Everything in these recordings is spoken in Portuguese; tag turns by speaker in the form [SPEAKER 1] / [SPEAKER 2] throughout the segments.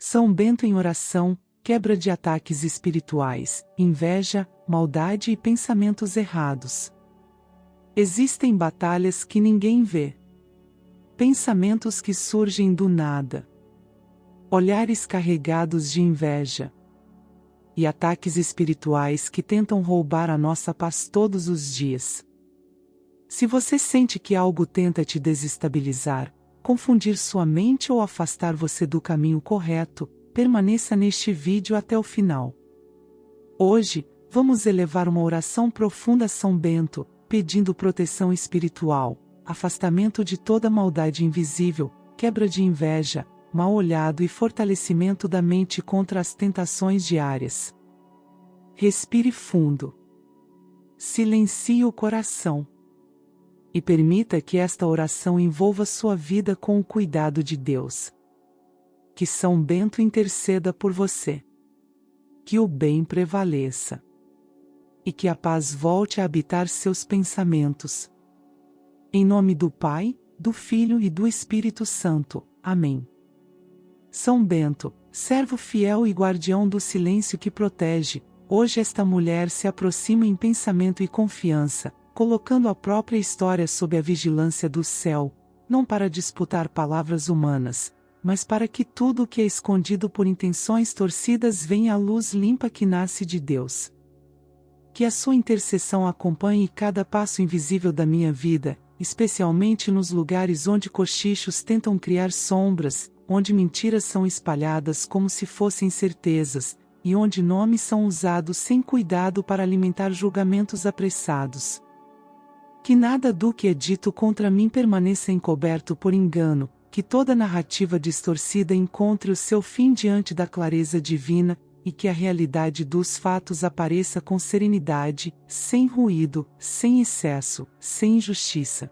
[SPEAKER 1] São Bento em oração, quebra de ataques espirituais, inveja, maldade e pensamentos errados. Existem batalhas que ninguém vê. Pensamentos que surgem do nada. Olhares carregados de inveja. E ataques espirituais que tentam roubar a nossa paz todos os dias. Se você sente que algo tenta te desestabilizar, confundir sua mente ou afastar você do caminho correto, permaneça neste vídeo até o final. Hoje, vamos elevar uma oração profunda a São Bento, pedindo proteção espiritual, afastamento de toda maldade invisível, quebra de inveja, mal olhado e fortalecimento da mente contra as tentações diárias. Respire fundo. Silencie o coração. E permita que esta oração envolva sua vida com o cuidado de Deus. Que São Bento interceda por você. Que o bem prevaleça. E que a paz volte a habitar seus pensamentos. Em nome do Pai, do Filho e do Espírito Santo. Amém. São Bento, servo fiel e guardião do silêncio que protege, hoje esta mulher se aproxima em pensamento e confiança, colocando a própria história sob a vigilância do céu, não para disputar palavras humanas, mas para que tudo o que é escondido por intenções torcidas venha à luz limpa que nasce de Deus. Que a sua intercessão acompanhe cada passo invisível da minha vida, especialmente nos lugares onde cochichos tentam criar sombras, onde mentiras são espalhadas como se fossem certezas, e onde nomes são usados sem cuidado para alimentar julgamentos apressados. Que nada do que é dito contra mim permaneça encoberto por engano, que toda narrativa distorcida encontre o seu fim diante da clareza divina, e que a realidade dos fatos apareça com serenidade, sem ruído, sem excesso, sem injustiça.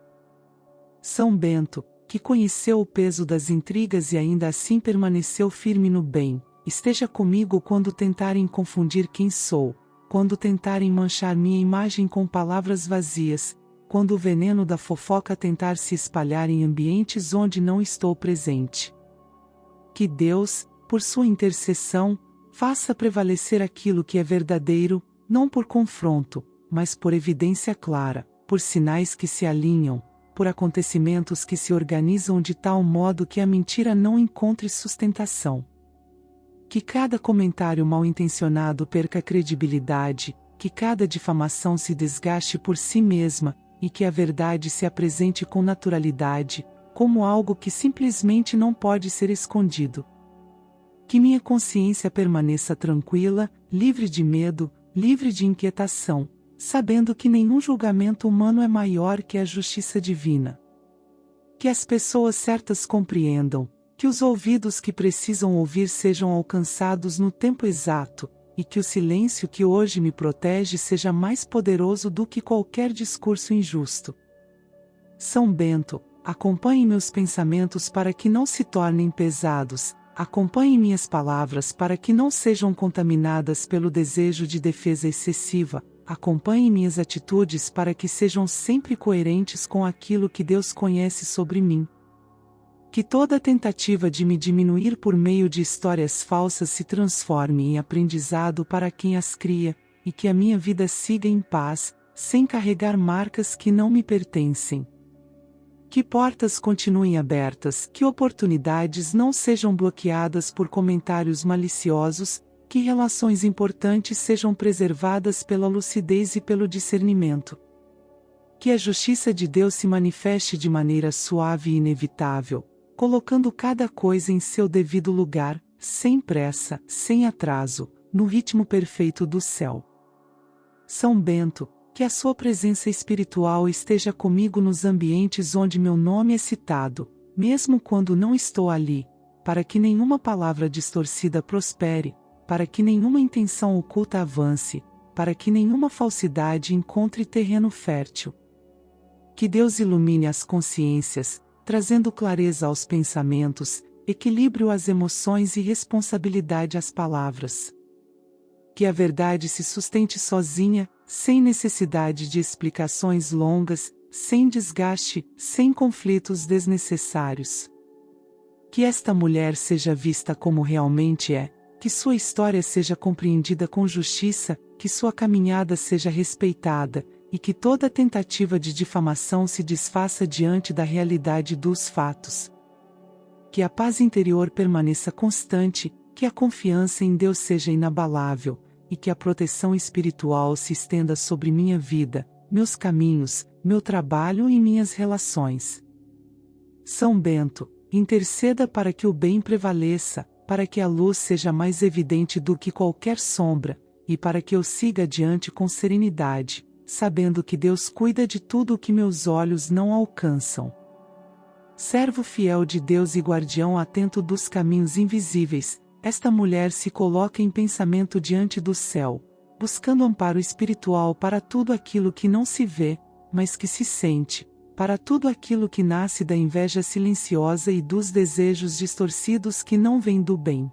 [SPEAKER 1] São Bento, que conheceu o peso das intrigas e ainda assim permaneceu firme no bem, esteja comigo quando tentarem confundir quem sou, quando tentarem manchar minha imagem com palavras vazias, quando o veneno da fofoca tentar se espalhar em ambientes onde não estou presente. Que Deus, por sua intercessão, faça prevalecer aquilo que é verdadeiro, não por confronto, mas por evidência clara, por sinais que se alinham, por acontecimentos que se organizam de tal modo que a mentira não encontre sustentação. Que cada comentário mal-intencionado perca credibilidade, que cada difamação se desgaste por si mesma, e que a verdade se apresente com naturalidade, como algo que simplesmente não pode ser escondido. Que minha consciência permaneça tranquila, livre de medo, livre de inquietação, sabendo que nenhum julgamento humano é maior que a justiça divina. Que as pessoas certas compreendam, que os ouvidos que precisam ouvir sejam alcançados no tempo exato, e que o silêncio que hoje me protege seja mais poderoso do que qualquer discurso injusto. São Bento, acompanhe meus pensamentos para que não se tornem pesados, acompanhe minhas palavras para que não sejam contaminadas pelo desejo de defesa excessiva, acompanhe minhas atitudes para que sejam sempre coerentes com aquilo que Deus conhece sobre mim. Que toda tentativa de me diminuir por meio de histórias falsas se transforme em aprendizado para quem as cria, e que a minha vida siga em paz, sem carregar marcas que não me pertencem. Que portas continuem abertas, que oportunidades não sejam bloqueadas por comentários maliciosos, que relações importantes sejam preservadas pela lucidez e pelo discernimento. Que a justiça de Deus se manifeste de maneira suave e inevitável, colocando cada coisa em seu devido lugar, sem pressa, sem atraso, no ritmo perfeito do céu. São Bento, que a sua presença espiritual esteja comigo nos ambientes onde meu nome é citado, mesmo quando não estou ali, para que nenhuma palavra distorcida prospere, para que nenhuma intenção oculta avance, para que nenhuma falsidade encontre terreno fértil. Que Deus ilumine as consciências, trazendo clareza aos pensamentos, equilíbrio às emoções e responsabilidade às palavras. Que a verdade se sustente sozinha, sem necessidade de explicações longas, sem desgaste, sem conflitos desnecessários. Que esta mulher seja vista como realmente é, que sua história seja compreendida com justiça, que sua caminhada seja respeitada, e que toda tentativa de difamação se desfaça diante da realidade dos fatos. Que a paz interior permaneça constante, que a confiança em Deus seja inabalável, e que a proteção espiritual se estenda sobre minha vida, meus caminhos, meu trabalho e minhas relações. São Bento, interceda para que o bem prevaleça, para que a luz seja mais evidente do que qualquer sombra, e para que eu siga adiante com serenidade, sabendo que Deus cuida de tudo o que meus olhos não alcançam. Servo fiel de Deus e guardião atento dos caminhos invisíveis, esta mulher se coloca em pensamento diante do céu, buscando amparo espiritual para tudo aquilo que não se vê, mas que se sente, para tudo aquilo que nasce da inveja silenciosa e dos desejos distorcidos que não vêm do bem.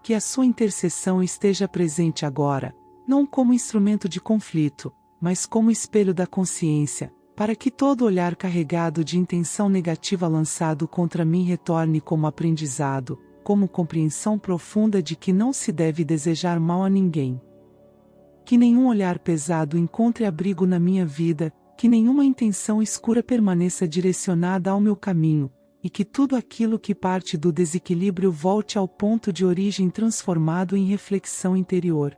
[SPEAKER 1] Que a sua intercessão esteja presente agora, não como instrumento de conflito, mas como espelho da consciência, para que todo olhar carregado de intenção negativa lançado contra mim retorne como aprendizado, como compreensão profunda de que não se deve desejar mal a ninguém. Que nenhum olhar pesado encontre abrigo na minha vida, que nenhuma intenção escura permaneça direcionada ao meu caminho, e que tudo aquilo que parte do desequilíbrio volte ao ponto de origem transformado em reflexão interior.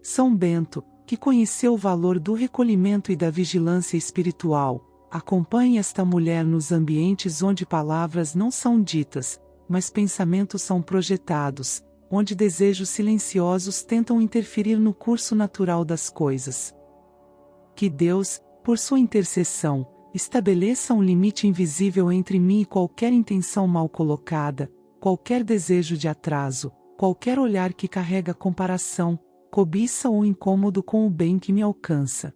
[SPEAKER 1] São Bento, que conheceu o valor do recolhimento e da vigilância espiritual, acompanhe esta mulher nos ambientes onde palavras não são ditas, mas pensamentos são projetados, onde desejos silenciosos tentam interferir no curso natural das coisas. Que Deus, por sua intercessão, estabeleça um limite invisível entre mim e qualquer intenção mal colocada, qualquer desejo de atraso, qualquer olhar que carrega comparação, cobiça ou incômodo com o bem que me alcança.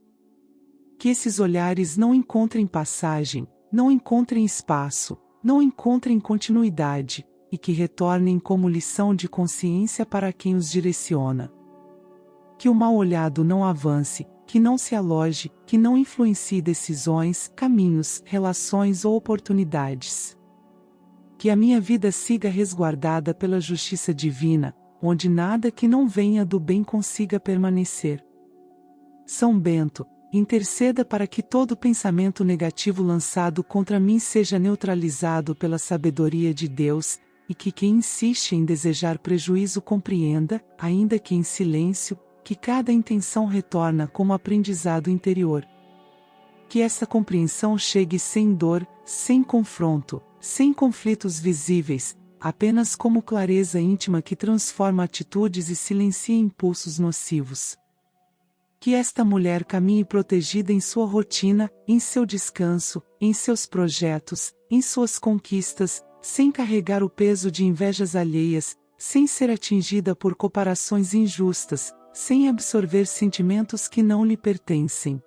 [SPEAKER 1] Que esses olhares não encontrem passagem, não encontrem espaço, não encontrem continuidade, e que retornem como lição de consciência para quem os direciona. Que o mal olhado não avance, que não se aloje, que não influencie decisões, caminhos, relações ou oportunidades. Que a minha vida siga resguardada pela justiça divina, onde nada que não venha do bem consiga permanecer. São Bento, interceda para que todo pensamento negativo lançado contra mim seja neutralizado pela sabedoria de Deus, e que quem insiste em desejar prejuízo compreenda, ainda que em silêncio, que cada intenção retorna como aprendizado interior. Que essa compreensão chegue sem dor, sem confronto, sem conflitos visíveis, apenas como clareza íntima que transforma atitudes e silencia impulsos nocivos. Que esta mulher caminhe protegida em sua rotina, em seu descanso, em seus projetos, em suas conquistas, sem carregar o peso de invejas alheias, sem ser atingida por comparações injustas, sem absorver sentimentos que não lhe pertencem.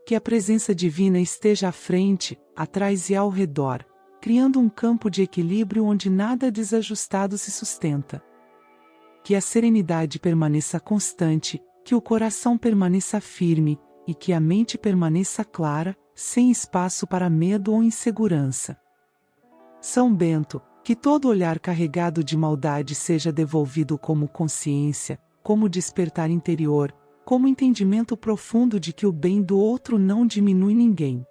[SPEAKER 1] Que a presença divina esteja à frente, atrás e ao redor, criando um campo de equilíbrio onde nada desajustado se sustenta. Que a serenidade permaneça constante, que o coração permaneça firme, e que a mente permaneça clara, sem espaço para medo ou insegurança. São Bento, que todo olhar carregado de maldade seja devolvido como consciência, como despertar interior, como entendimento profundo de que o bem do outro não diminui ninguém.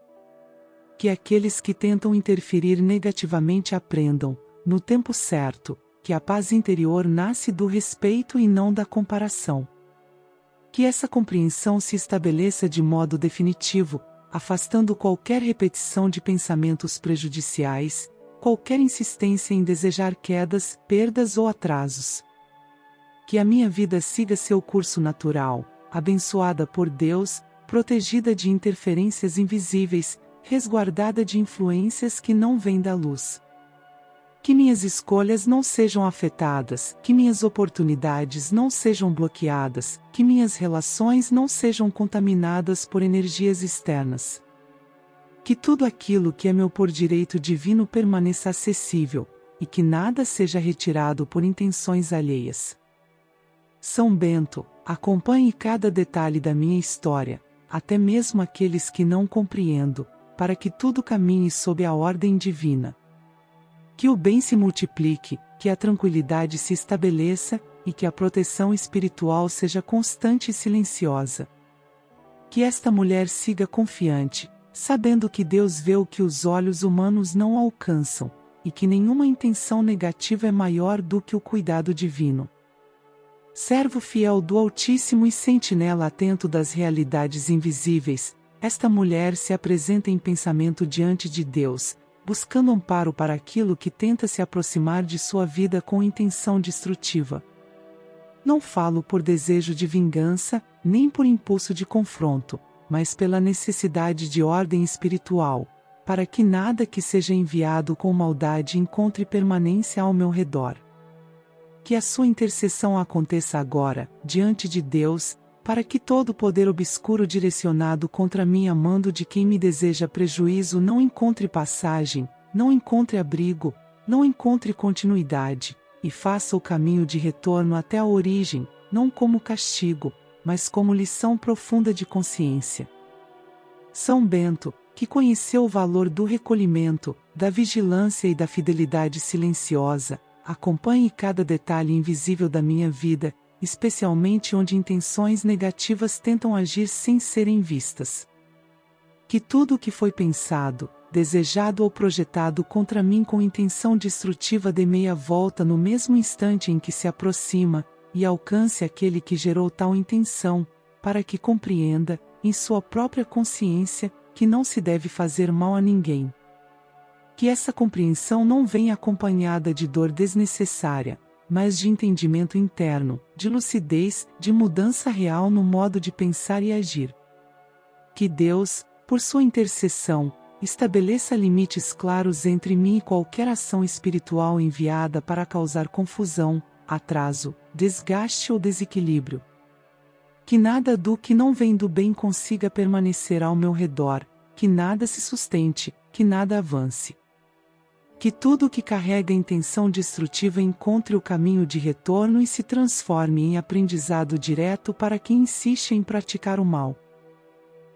[SPEAKER 1] Que aqueles que tentam interferir negativamente aprendam, no tempo certo, que a paz interior nasce do respeito e não da comparação. Que essa compreensão se estabeleça de modo definitivo, afastando qualquer repetição de pensamentos prejudiciais, qualquer insistência em desejar quedas, perdas ou atrasos. Que a minha vida siga seu curso natural, abençoada por Deus, protegida de interferências invisíveis, resguardada de influências que não vêm da luz. Que minhas escolhas não sejam afetadas, que minhas oportunidades não sejam bloqueadas, que minhas relações não sejam contaminadas por energias externas. Que tudo aquilo que é meu por direito divino permaneça acessível, e que nada seja retirado por intenções alheias. São Bento, acompanhe cada detalhe da minha história, até mesmo aqueles que não compreendo, para que tudo caminhe sob a ordem divina. Que o bem se multiplique, que a tranquilidade se estabeleça, e que a proteção espiritual seja constante e silenciosa. Que esta mulher siga confiante, sabendo que Deus vê o que os olhos humanos não alcançam, e que nenhuma intenção negativa é maior do que o cuidado divino. Servo fiel do Altíssimo e sentinela atento das realidades invisíveis, esta mulher se apresenta em pensamento diante de Deus, buscando amparo para aquilo que tenta se aproximar de sua vida com intenção destrutiva. Não falo por desejo de vingança, nem por impulso de confronto, mas pela necessidade de ordem espiritual, para que nada que seja enviado com maldade encontre permanência ao meu redor. Que a sua intercessão aconteça agora, diante de Deus, para que todo o poder obscuro direcionado contra mim a mando de quem me deseja prejuízo não encontre passagem, não encontre abrigo, não encontre continuidade, e faça o caminho de retorno até a origem, não como castigo, mas como lição profunda de consciência. São Bento, que conheceu o valor do recolhimento, da vigilância e da fidelidade silenciosa, acompanhe cada detalhe invisível da minha vida, especialmente onde intenções negativas tentam agir sem serem vistas. Que tudo o que foi pensado, desejado ou projetado contra mim com intenção destrutiva dê meia volta no mesmo instante em que se aproxima, e alcance aquele que gerou tal intenção, para que compreenda, em sua própria consciência, que não se deve fazer mal a ninguém. Que essa compreensão não venha acompanhada de dor desnecessária, mas de entendimento interno, de lucidez, de mudança real no modo de pensar e agir. Que Deus, por sua intercessão, estabeleça limites claros entre mim e qualquer ação espiritual enviada para causar confusão, atraso, desgaste ou desequilíbrio. Que nada do que não vem do bem consiga permanecer ao meu redor, que nada se sustente, que nada avance. Que tudo o que carrega intenção destrutiva encontre o caminho de retorno e se transforme em aprendizado direto para quem insiste em praticar o mal.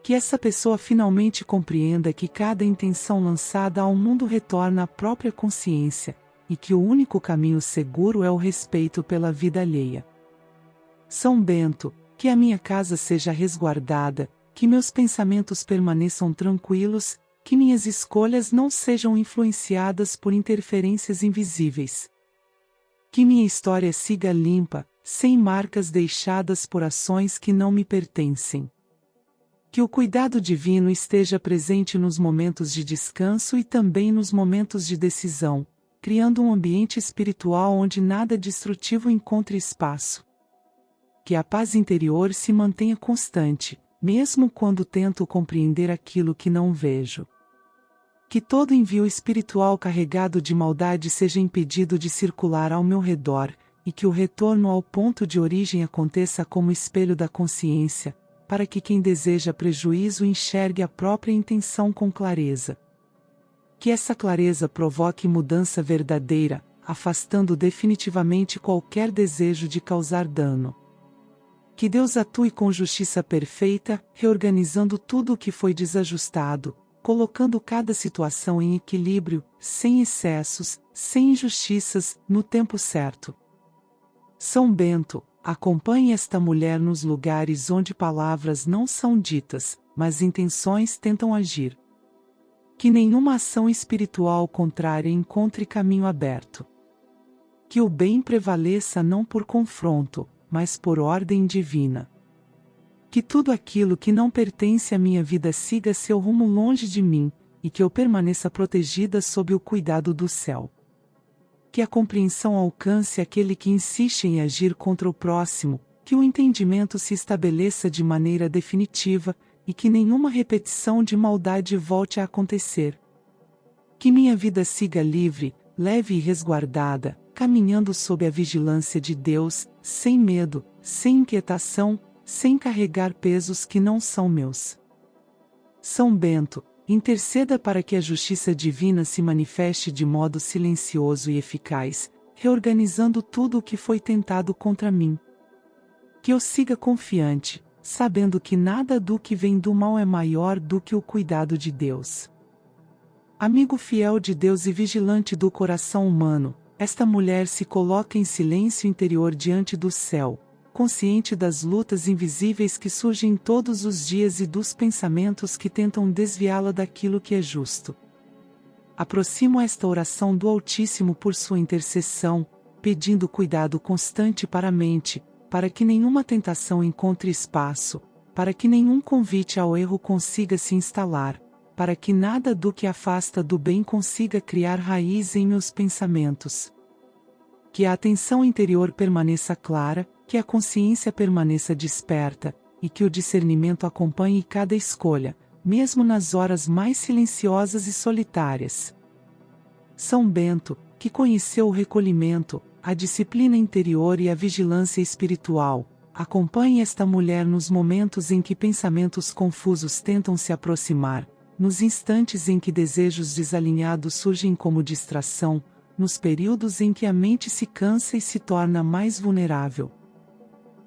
[SPEAKER 1] Que essa pessoa finalmente compreenda que cada intenção lançada ao mundo retorna à própria consciência, e que o único caminho seguro é o respeito pela vida alheia. São Bento, que a minha casa seja resguardada, que meus pensamentos permaneçam tranquilos, que minhas escolhas não sejam influenciadas por interferências invisíveis. Que minha história siga limpa, sem marcas deixadas por ações que não me pertencem. Que o cuidado divino esteja presente nos momentos de descanso e também nos momentos de decisão, criando um ambiente espiritual onde nada destrutivo encontre espaço. Que a paz interior se mantenha constante, mesmo quando tento compreender aquilo que não vejo. Que todo envio espiritual carregado de maldade seja impedido de circular ao meu redor, e que o retorno ao ponto de origem aconteça como espelho da consciência, para que quem deseja prejuízo enxergue a própria intenção com clareza. Que essa clareza provoque mudança verdadeira, afastando definitivamente qualquer desejo de causar dano. Que Deus atue com justiça perfeita, reorganizando tudo o que foi desajustado, colocando cada situação em equilíbrio, sem excessos, sem injustiças, no tempo certo. São Bento, acompanhe esta mulher nos lugares onde palavras não são ditas, mas intenções tentam agir. Que nenhuma ação espiritual contrária encontre caminho aberto. Que o bem prevaleça não por confronto, mas por ordem divina. Que tudo aquilo que não pertence à minha vida siga seu rumo longe de mim, e que eu permaneça protegida sob o cuidado do céu. Que a compreensão alcance aquele que insiste em agir contra o próximo, que o entendimento se estabeleça de maneira definitiva, e que nenhuma repetição de maldade volte a acontecer. Que minha vida siga livre, leve e resguardada, caminhando sob a vigilância de Deus, sem medo, sem inquietação, sem carregar pesos que não são meus. São Bento, interceda para que a justiça divina se manifeste de modo silencioso e eficaz, reorganizando tudo o que foi tentado contra mim. Que eu siga confiante, sabendo que nada do que vem do mal é maior do que o cuidado de Deus. Amigo fiel de Deus e vigilante do coração humano, esta mulher se coloca em silêncio interior diante do céu, consciente das lutas invisíveis que surgem todos os dias e dos pensamentos que tentam desviá-la daquilo que é justo. Aproximo esta oração do Altíssimo por sua intercessão, pedindo cuidado constante para a mente, para que nenhuma tentação encontre espaço, para que nenhum convite ao erro consiga se instalar, para que nada do que afasta do bem consiga criar raiz em meus pensamentos. Que a atenção interior permaneça clara, que a consciência permaneça desperta, e que o discernimento acompanhe cada escolha, mesmo nas horas mais silenciosas e solitárias. São Bento, que conheceu o recolhimento, a disciplina interior e a vigilância espiritual, acompanhe esta mulher nos momentos em que pensamentos confusos tentam se aproximar, nos instantes em que desejos desalinhados surgem como distração, nos períodos em que a mente se cansa e se torna mais vulnerável.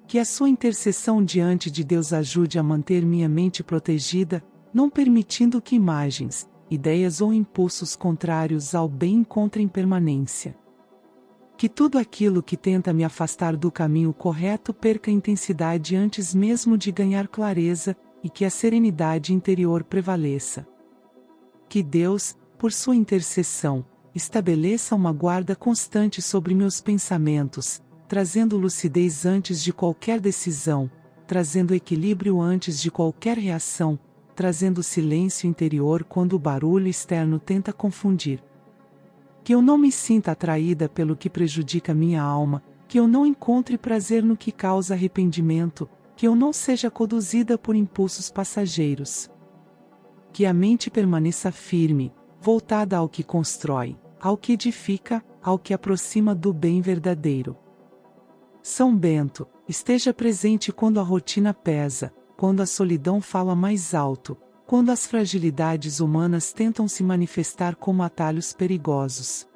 [SPEAKER 1] Que a sua intercessão diante de Deus ajude a manter minha mente protegida, não permitindo que imagens, ideias ou impulsos contrários ao bem encontrem permanência. Que tudo aquilo que tenta me afastar do caminho correto perca intensidade antes mesmo de ganhar clareza, e que a serenidade interior prevaleça. Que Deus, por sua intercessão, estabeleça uma guarda constante sobre meus pensamentos, trazendo lucidez antes de qualquer decisão, trazendo equilíbrio antes de qualquer reação, trazendo silêncio interior quando o barulho externo tenta confundir. Que eu não me sinta atraída pelo que prejudica minha alma, que eu não encontre prazer no que causa arrependimento, que eu não seja conduzida por impulsos passageiros. Que a mente permaneça firme, voltada ao que constrói, ao que edifica, ao que aproxima do bem verdadeiro. São Bento, esteja presente quando a rotina pesa, quando a solidão fala mais alto, quando as fragilidades humanas tentam se manifestar como atalhos perigosos.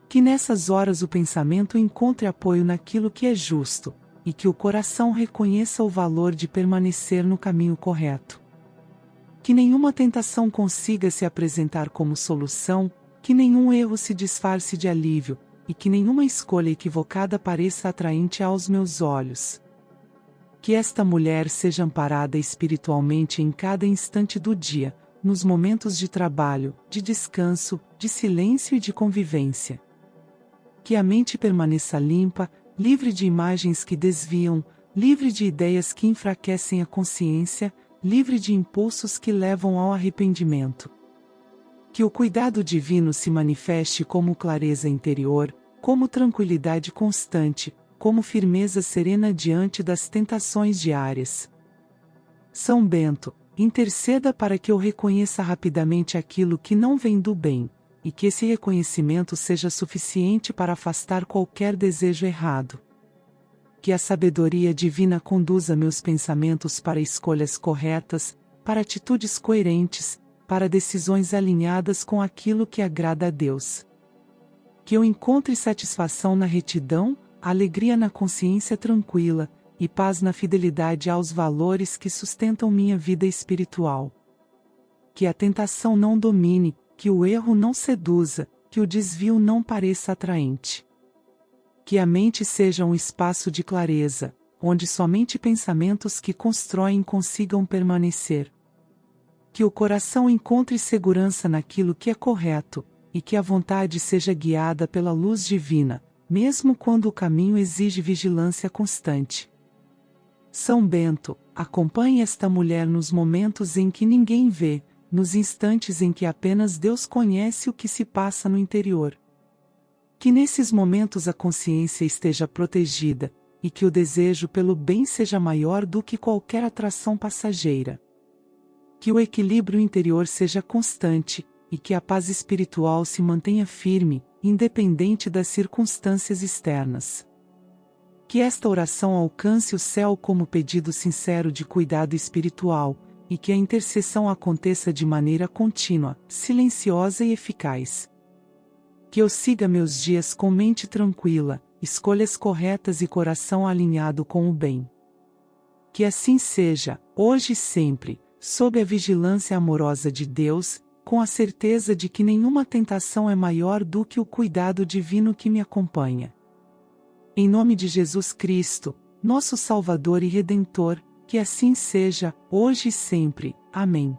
[SPEAKER 1] Que nessas horas o pensamento encontre apoio naquilo que é justo, e que o coração reconheça o valor de permanecer no caminho correto. Que nenhuma tentação consiga se apresentar como solução, que nenhum erro se disfarce de alívio, e que nenhuma escolha equivocada pareça atraente aos meus olhos. Que esta mulher seja amparada espiritualmente em cada instante do dia, nos momentos de trabalho, de descanso, de silêncio e de convivência. Que a mente permaneça limpa, livre de imagens que desviam, livre de ideias que enfraquecem a consciência, livre de impulsos que levam ao arrependimento. Que o cuidado divino se manifeste como clareza interior, como tranquilidade constante, como firmeza serena diante das tentações diárias. São Bento, interceda para que eu reconheça rapidamente aquilo que não vem do bem, e que esse reconhecimento seja suficiente para afastar qualquer desejo errado. Que a sabedoria divina conduza meus pensamentos para escolhas corretas, para atitudes coerentes, para decisões alinhadas com aquilo que agrada a Deus. Que eu encontre satisfação na retidão, alegria na consciência tranquila, e paz na fidelidade aos valores que sustentam minha vida espiritual. Que a tentação não domine, que o erro não seduza, que o desvio não pareça atraente. Que a mente seja um espaço de clareza, onde somente pensamentos que constroem consigam permanecer. Que o coração encontre segurança naquilo que é correto, e que a vontade seja guiada pela luz divina, mesmo quando o caminho exige vigilância constante. São Bento, acompanhe esta mulher nos momentos em que ninguém vê, nos instantes em que apenas Deus conhece o que se passa no interior. Que nesses momentos a consciência esteja protegida, e que o desejo pelo bem seja maior do que qualquer atração passageira. Que o equilíbrio interior seja constante, e que a paz espiritual se mantenha firme, independente das circunstâncias externas. Que esta oração alcance o céu como pedido sincero de cuidado espiritual, e que a intercessão aconteça de maneira contínua, silenciosa e eficaz. Que eu siga meus dias com mente tranquila, escolhas corretas e coração alinhado com o bem. Que assim seja, hoje e sempre, sob a vigilância amorosa de Deus, com a certeza de que nenhuma tentação é maior do que o cuidado divino que me acompanha. Em nome de Jesus Cristo, nosso Salvador e Redentor, que assim seja, hoje e sempre. Amém.